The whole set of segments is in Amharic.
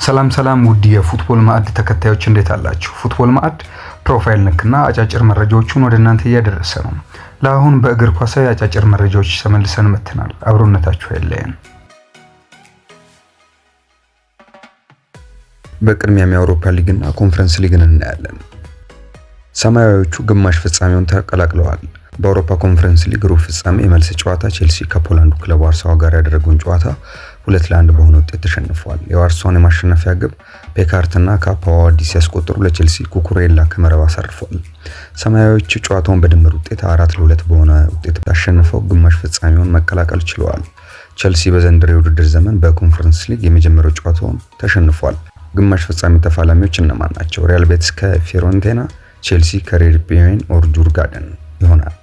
ሰላም ሰላም ውድ የፉትቦል ማዕድ ተከታዮች እንዴት አላችሁ? ፉትቦል ማዕድ ፕሮፋይል ነክና አጫጭር መረጃዎችን ወደ እናንተ እያደረሰ ነው። ለአሁን በእግር ኳሳዊ አጫጭር መረጃዎች ተመልሰን መጥተናል። አብሮነታችሁ አይለየን። በቅድሚያም የአውሮፓ ሊግና ኮንፈረንስ ሊግን እናያለን። ሰማያዊዎቹ ግማሽ ፍጻሜውን ተቀላቅለዋል። በአውሮፓ ኮንፈረንስ ሊግ ሩብ ፍጻሜ የመልስ ጨዋታ ቼልሲ ከፖላንዱ ክለብ ዋርሳው ጋር ያደረገውን ጨዋታ 2-1 በሆነ ውጤት ተሸንፏል። የዋርሳውን የማሸነፊያ ግብ ፔካርትና ካፓዋዲ ሲያስቆጥሩ ለቼልሲ ኩኩሬላ ከመረብ አሳርፏል። ሰማያዊዎቹ ጨዋታውን በድምር ውጤት 4-2 በሆነ ውጤት አሸንፈው ግማሽ ፍጻሜውን መቀላቀል ችለዋል። ቼልሲ በዘንድሮ የውድድር ዘመን በኮንፈረንስ ሊግ የመጀመሪያው ጨዋታውን ተሸንፏል። ግማሽ ፍጻሜ ተፋላሚዎች እነማን ናቸው? ሪያል ቤቲስ ከፊዮረንቲና፣ ቼልሲ ከሬድ ቢሆን ኦር ጁርጋደን ይሆናል።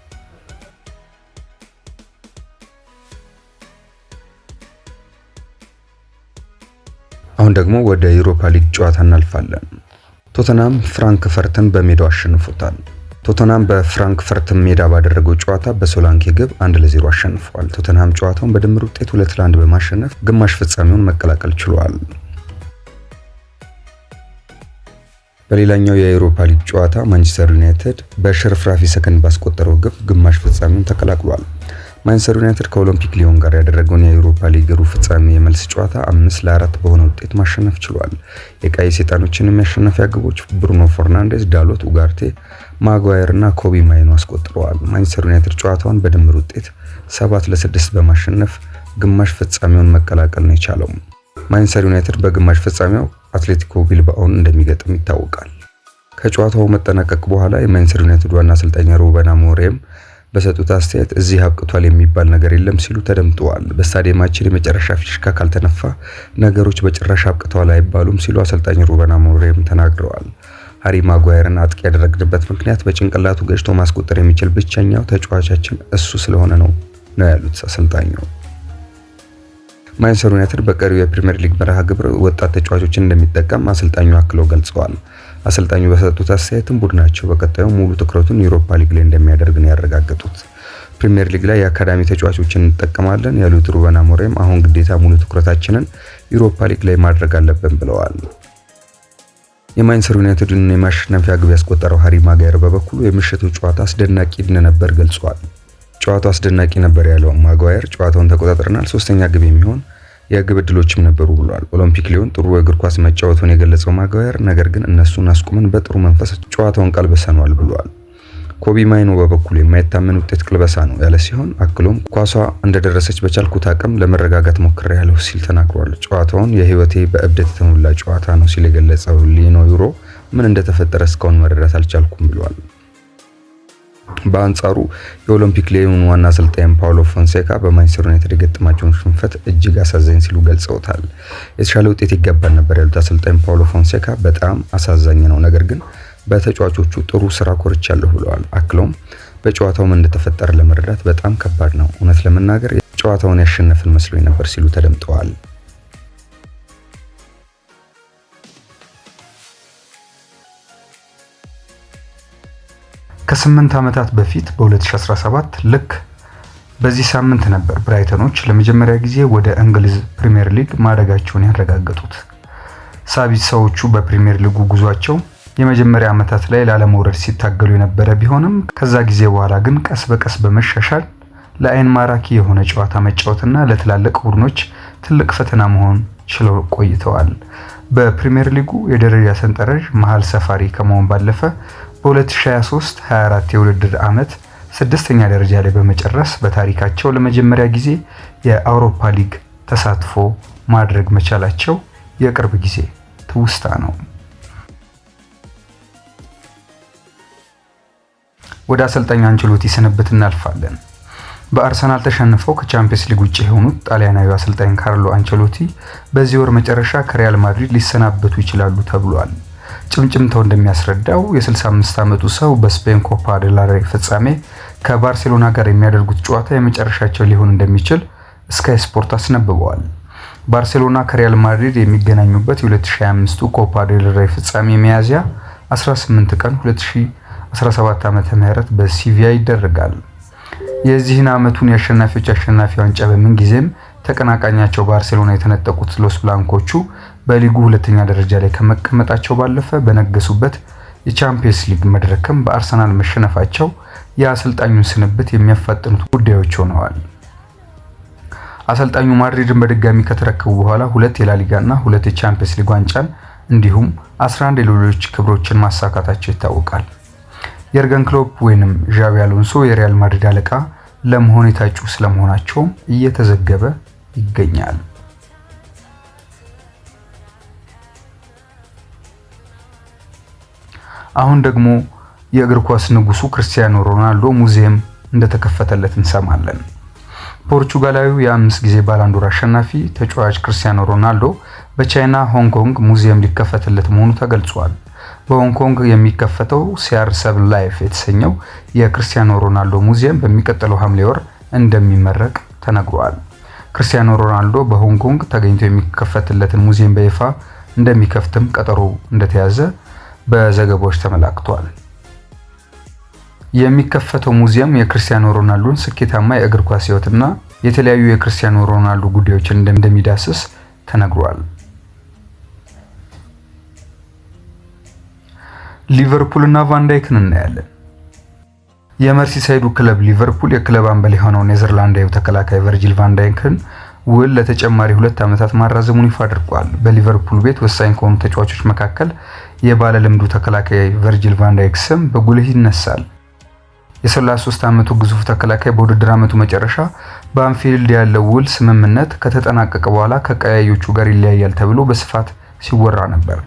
አሁን ደግሞ ወደ ዩሮፓ ሊግ ጨዋታ እናልፋለን። ቶተናም ፍራንክፈርትን በሜዳው አሸንፎታል። ቶተናም በፍራንክፈርት ሜዳ ባደረገው ጨዋታ በሶላንኬ ግብ 1-0 አሸንፏል። ቶተናም ጨዋታውን በድምር ውጤት 2-1 በማሸነፍ ግማሽ ፍጻሜውን መቀላቀል ችሏል። በሌላኛው የዩሮፓ ሊግ ጨዋታ ማንቸስተር ዩናይትድ በሽርፍራፊ ሰከንድ ባስቆጠረው ግብ ግማሽ ፍጻሜውን ተቀላቅሏል። ማንቸስተር ዩናይትድ ከኦሎምፒክ ሊዮን ጋር ያደረገውን የዩሮፓ ሊግ ሩብ ፍጻሜ የመልስ ጨዋታ 5-4 በሆነ ውጤት ማሸነፍ ችሏል። የቀይ ሰይጣኖችን የሚያሸነፊያ ግቦች ብሩኖ ፈርናንዴዝ፣ ዳሎት ኡጋርቴ፣ ማጓየር እና ኮቢ ማይኖ አስቆጥረዋል። ማንቸስተር ዩናይትድ ጨዋታውን በድምር ውጤት 7-6 በማሸነፍ ግማሽ ፍጻሜውን መቀላቀል ነው የቻለው። ማንቸስተር ዩናይትድ በግማሽ ፍጻሜው አትሌቲኮ ቢልባኦን እንደሚገጥም ይታወቃል። ከጨዋታው መጠናቀቅ በኋላ የማንቸስተር ዩናይትድ ዋና አሰልጣኝ ሩበን አሞሪም በሰጡት አስተያየት እዚህ አብቅቷል የሚባል ነገር የለም ሲሉ ተደምጠዋል። በስታዲየማችን የመጨረሻ ፊሽካ ካልተነፋ ነገሮች በጭራሽ አብቅተዋል አይባሉም ሲሉ አሰልጣኝ ሩበን አሞሪም ተናግረዋል። ሃሪ ማጓየርን አጥቂ ያደረግንበት ምክንያት በጭንቅላቱ ገጭቶ ማስቆጠር የሚችል ብቸኛው ተጫዋቻችን እሱ ስለሆነ ነው ያሉት አሰልጣኙ። ማንቸስተር ዩናይትድ በቀሪው የፕሪሚየር ሊግ መርሃ ግብር ወጣት ተጫዋቾችን እንደሚጠቀም አሰልጣኙ አክለው ገልጸዋል። አሰልጣኙ በሰጡት አስተያየትም ቡድናቸው በቀጣዩ ሙሉ ትኩረቱን ዩሮፓ ሊግ ላይ እንደሚያደርግ ነው ያረጋገጡት። ፕሪሚየር ሊግ ላይ የአካዳሚ ተጫዋቾችን እንጠቀማለን ያሉት ሩበን አሞሪም አሁን ግዴታ ሙሉ ትኩረታችንን ዩሮፓ ሊግ ላይ ማድረግ አለብን ብለዋል። የማንቸስተር ዩናይትድን የማሸነፊያ ግብ ያስቆጠረው ሃሪ ማጓየር በበኩሉ የምሽቱ ጨዋታ አስደናቂ እንደነበር ገልጿል። ጨዋታው አስደናቂ ነበር ያለው ማጓየር ጨዋታውን ተቆጣጥረናል፣ ሶስተኛ ግብ የሚሆን የግብ ዕድሎችም ነበሩ ብሏል። ኦሎምፒክ ሊዮን ጥሩ እግር ኳስ መጫወቱን የገለጸው ማጓየር ነገር ግን እነሱን አስቁመን በጥሩ መንፈስ ጨዋታውን ቀልበሰናል ብሏል። ኮቢ ማይኖ በበኩሉ የማይታመን ውጤት ቅልበሳ ነው ያለ ሲሆን አክሎም ኳሷ እንደደረሰች በቻልኩት አቅም ለመረጋጋት ሞክሬያለሁ ሲል ተናግሯል። ጨዋታውን የህይወቴ በእብደት የተሞላ ጨዋታ ነው ሲል የገለጸው ሊኖ ዩሮ ምን እንደተፈጠረ እስካሁን መረዳት አልቻልኩም ብሏል። በአንጻሩ የኦሎምፒክ ሊዮን ዋና አሰልጣኝ ፓውሎ ፎንሴካ በማንቸስተር ዩናይትድ የገጠማቸውን ሽንፈት እጅግ አሳዛኝ ሲሉ ገልጸውታል። የተሻለ ውጤት ይገባል ነበር ያሉት አሰልጣኝ ፓውሎ ፎንሴካ በጣም አሳዛኝ ነው፣ ነገር ግን በተጫዋቾቹ ጥሩ ስራ ኮርቻለሁ ብለዋል። አክሎም በጨዋታው ምን እንደተፈጠረ ለመረዳት በጣም ከባድ ነው፣ እውነት ለመናገር ጨዋታውን ያሸነፍን መስሎኝ ነበር ሲሉ ተደምጠዋል። ከ8 ዓመታት በፊት በ2017 ልክ በዚህ ሳምንት ነበር ብራይተኖች ለመጀመሪያ ጊዜ ወደ እንግሊዝ ፕሪሚየር ሊግ ማደጋቸውን ያረጋገጡት። ሳቢሳዎቹ በፕሪሚየር ሊጉ ጉዟቸው የመጀመሪያ ዓመታት ላይ ላለመውረድ ሲታገሉ የነበረ ቢሆንም ከዛ ጊዜ በኋላ ግን ቀስ በቀስ በመሻሻል ለአይን ማራኪ የሆነ ጨዋታ መጫወትና ለትላልቅ ቡድኖች ትልቅ ፈተና መሆን ችለው ቆይተዋል። በፕሪሚየር ሊጉ የደረጃ ሰንጠረዥ መሃል ሰፋሪ ከመሆን ባለፈ በ2023-24 የውድድር ዓመት 6ኛ ደረጃ ላይ በመጨረስ በታሪካቸው ለመጀመሪያ ጊዜ የአውሮፓ ሊግ ተሳትፎ ማድረግ መቻላቸው የቅርብ ጊዜ ትውስታ ነው። ወደ አሰልጣኝ አንቸሎቲ ስንብት እናልፋለን። በአርሰናል ተሸንፈው ከቻምፒየንስ ሊግ ውጪ የሆኑት ጣሊያናዊ አሰልጣኝ ካርሎ አንቸሎቲ በዚህ ወር መጨረሻ ከሪያል ማድሪድ ሊሰናበቱ ይችላሉ ተብሏል። ጭምጭምታው እንደሚያስረዳው የ65 ዓመቱ ሰው በስፔን ኮፓ ዴል ሬይ ፍጻሜ ከባርሴሎና ጋር የሚያደርጉት ጨዋታ የመጨረሻቸው ሊሆን እንደሚችል ስካይ ስፖርት አስነብበዋል። ባርሴሎና ከሪያል ማድሪድ የሚገናኙበት የ2025 ኮፓ ዴል ሬይ ፍጻሜ ሚያዝያ 18 ቀን 2017 ዓ.ም በሲቪያ ይደረጋል። የዚህን ዓመቱን የአሸናፊዎች አሸናፊ ዋንጫ በምን ጊዜም ተቀናቃኛቸው ባርሴሎና የተነጠቁት ሎስ ብላንኮቹ በሊጉ ሁለተኛ ደረጃ ላይ ከመቀመጣቸው ባለፈ በነገሱበት የቻምፒየንስ ሊግ መድረክም በአርሰናል መሸነፋቸው የአሰልጣኙን ስንብት የሚያፋጥኑት ጉዳዮች ሆነዋል። አሰልጣኙ ማድሪድን በድጋሚ ከተረከቡ በኋላ 2 የላሊጋ እና 2 የቻምፒየንስ ሊግ ዋንጫን እንዲሁም 11 ሌሎች ክብሮችን ማሳካታቸው ይታወቃል። የርገን ክሎፕ ወይንም ዣቪ አሎንሶ የሪያል ማድሪድ አለቃ ለመሆን የታጩ ስለመሆናቸውም እየተዘገበ ይገኛል። አሁን ደግሞ የእግር ኳስ ንጉሱ ክርስቲያኖ ሮናልዶ ሙዚየም እንደተከፈተለት እንሰማለን። ፖርቹጋላዊው የ5 ጊዜ ባላንዶር አሸናፊ ተጫዋች ክርስቲያኖ ሮናልዶ በቻይና ሆንግ ኮንግ ሙዚየም ሊከፈትለት መሆኑ ተገልጿል። በሆንግ ኮንግ የሚከፈተው CR7 ላይፍ የተሰኘው የክርስቲያኖ ሮናልዶ ሙዚየም በሚቀጥለው ሐምሌ ወር እንደሚመረቅ ተነግሯል። ክርስቲያኖ ሮናልዶ በሆንግ ኮንግ ተገኝቶ የሚከፈትለትን ሙዚየም በይፋ እንደሚከፍትም ቀጠሮ እንደተያዘ በዘገባዎች ተመላክቷል። የሚከፈተው ሙዚየም የክርስቲያኖ ሮናልዶን ስኬታማ የእግር ኳስ ሕይወትና የተለያዩ የክርስቲያኖ ሮናልዶ ጉዳዮችን እንደሚዳስስ ተነግሯል። ሊቨርፑል እና ቫንዳይክን እናያለን። የመርሲሳይዱ ክለብ ሊቨርፑል የክለብ አምበል የሆነው ኔዘርላንዳዊ ተከላካይ ቨርጂል ቫንዳይክን ውል ለተጨማሪ 2 ዓመታት ማራዘሙን ይፋ አድርጓል። በሊቨርፑል ቤት ወሳኝ ከሆኑ ተጫዋቾች መካከል የባለ ልምዱ ተከላካይ ቨርጂል ቫንዳይክ ስም በጉልህ ይነሳል። የ33 ዓመቱ ግዙፍ ተከላካይ በውድድር ዓመቱ መጨረሻ በአንፊልድ ያለው ውል ስምምነት ከተጠናቀቀ በኋላ ከቀያዮቹ ጋር ይለያያል ተብሎ በስፋት ሲወራ ነበር።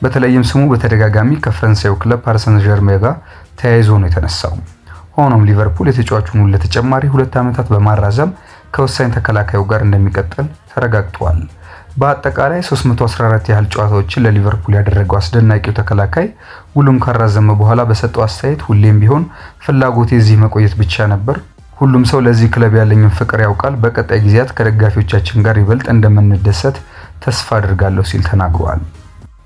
በተለይም ስሙ በተደጋጋሚ ከፈረንሳዩ ክለብ ፓሪስ ሰን ዠርሜን ጋር ተያይዞ ነው የተነሳው። ሆኖም ሊቨርፑል የተጫዋቹን ውል ለተጨማሪ 2 ዓመታት በማራዘም ከወሳኝ ተከላካዩ ጋር እንደሚቀጥል ተረጋግጧል። በአጠቃላይ 314 ያህል ጨዋታዎችን ለሊቨርፑል ያደረገው አስደናቂው ተከላካይ ውሉን ካራዘመ በኋላ በሰጠው አስተያየት ሁሌም ቢሆን ፍላጎቴ እዚህ መቆየት ብቻ ነበር። ሁሉም ሰው ለዚህ ክለብ ያለኝን ፍቅር ያውቃል። በቀጣይ ጊዜያት ከደጋፊዎቻችን ጋር ይበልጥ እንደምንደሰት ተስፋ አድርጋለሁ ሲል ተናግሯል።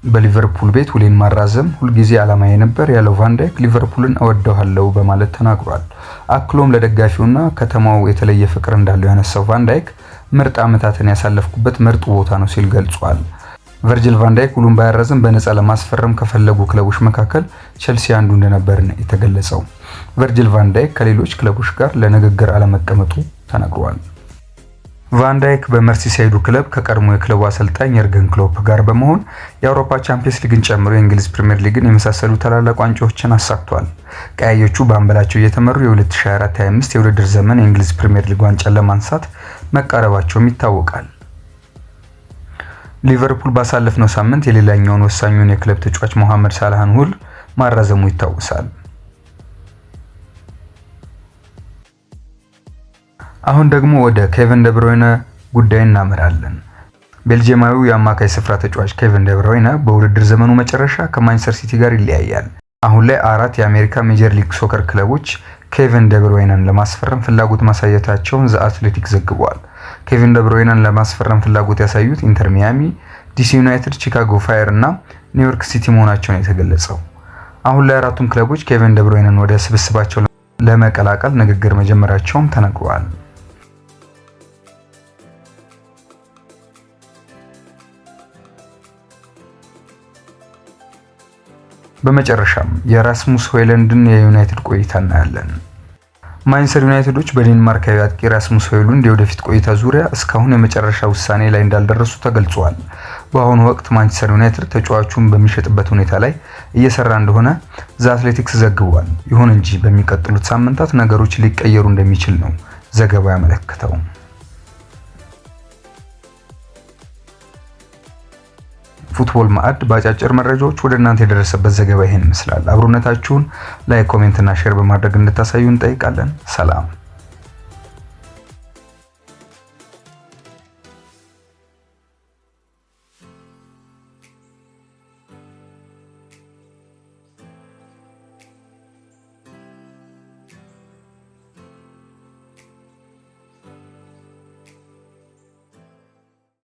በሊቨርፑል ቤት ውሌን ማራዘም ሁልጊዜ ዓላማዬ ነበር ያለው ቫንዳይክ ሊቨርፑልን እወደዋለሁ በማለት ተናግሯል። አክሎም ለደጋፊውና ከተማው የተለየ ፍቅር እንዳለው ያነሳው ቫንዳይክ ምርጥ ዓመታትን ያሳለፍኩበት ምርጥ ቦታ ነው ሲል ገልጿል። ቨርጂል ቫንዳይክ ውሉን ባያራዝም በነፃ ለማስፈረም ከፈለጉ ክለቦች መካከል ቸልሲ አንዱ እንደነበር ነው የተገለጸው። ቨርጂል ቫንዳይክ ከሌሎች ክለቦች ጋር ለንግግር አለመቀመጡ ተነግሯል። ቫንዳይክ በመርሲሳይዱ ክለብ ከቀድሞ የክለቡ አሰልጣኝ የርገን ክሎፕ ጋር በመሆን የአውሮፓ ቻምፒየንስ ሊግን ጨምሮ የእንግሊዝ ፕሪሚየር ሊግን የመሳሰሉ ታላላቅ ዋንጫዎችን አሳክቷል። ቀያዮቹ በአምበላቸው እየተመሩ የ2024-25 የውድድር ዘመን የእንግሊዝ ፕሪሚየር ሊግ ዋንጫን ለማንሳት መቃረባቸውም ይታወቃል። ሊቨርፑል ባሳለፍነው ሳምንት የሌላኛውን ወሳኙን የክለብ ተጫዋች መሐመድ ሳላህን ውል ማራዘሙ ይታወሳል። አሁን ደግሞ ወደ ኬቨን ደብሮይነ ጉዳይ እናመራለን። ቤልጂየማዊው የአማካይ ስፍራ ተጫዋች ኬቨን ደብሮይነ በውድድር ዘመኑ መጨረሻ ከማንቸስተር ሲቲ ጋር ይለያያል። አሁን ላይ 4 የአሜሪካ ሜጀር ሊግ ሶከር ክለቦች ኬቨን ደብሮይነን ለማስፈረም ፍላጎት ማሳየታቸውን ዘ አትሌቲክ ዘግቧል። ኬቨን ደብሮይነን ለማስፈረም ፍላጎት ያሳዩት ኢንተር ሚያሚ፣ ዲሲ ዩናይትድ፣ ቺካጎ ፋየር እና ኒውዮርክ ሲቲ መሆናቸውን የተገለጸው። አሁን ላይ 4ቱም ክለቦች ኬቨን ደብሮይነን ወደ ስብስባቸው ለመቀላቀል ንግግር መጀመራቸውም ተነግሯል። በመጨረሻም የራስሙስ ሆይሉንድን የዩናይትድ ቆይታ እናያለን። ማንቸስተር ዩናይትዶች በዴንማርካዊ አጥቂ ራስሙስ ሆይሉንድ የወደፊት ቆይታ ዙሪያ እስካሁን የመጨረሻ ውሳኔ ላይ እንዳልደረሱ ተገልጿል። በአሁኑ ወቅት ማንቸስተር ዩናይትድ ተጫዋቹን በሚሸጥበት ሁኔታ ላይ እየሰራ እንደሆነ ዘ አትሌቲክስ ዘግቧል። ይሁን እንጂ በሚቀጥሉት ሳምንታት ነገሮች ሊቀየሩ እንደሚችል ነው ዘገባው ያመለከተው። ፉትቦል ማዕድ በአጫጭር መረጃዎች ወደ እናንተ የደረሰበት ዘገባ ይሄን ይመስላል። አብሮነታችሁን ላይክ፣ ኮሜንት እና ሼር በማድረግ እንድታሳዩ እንጠይቃለን። ሰላም።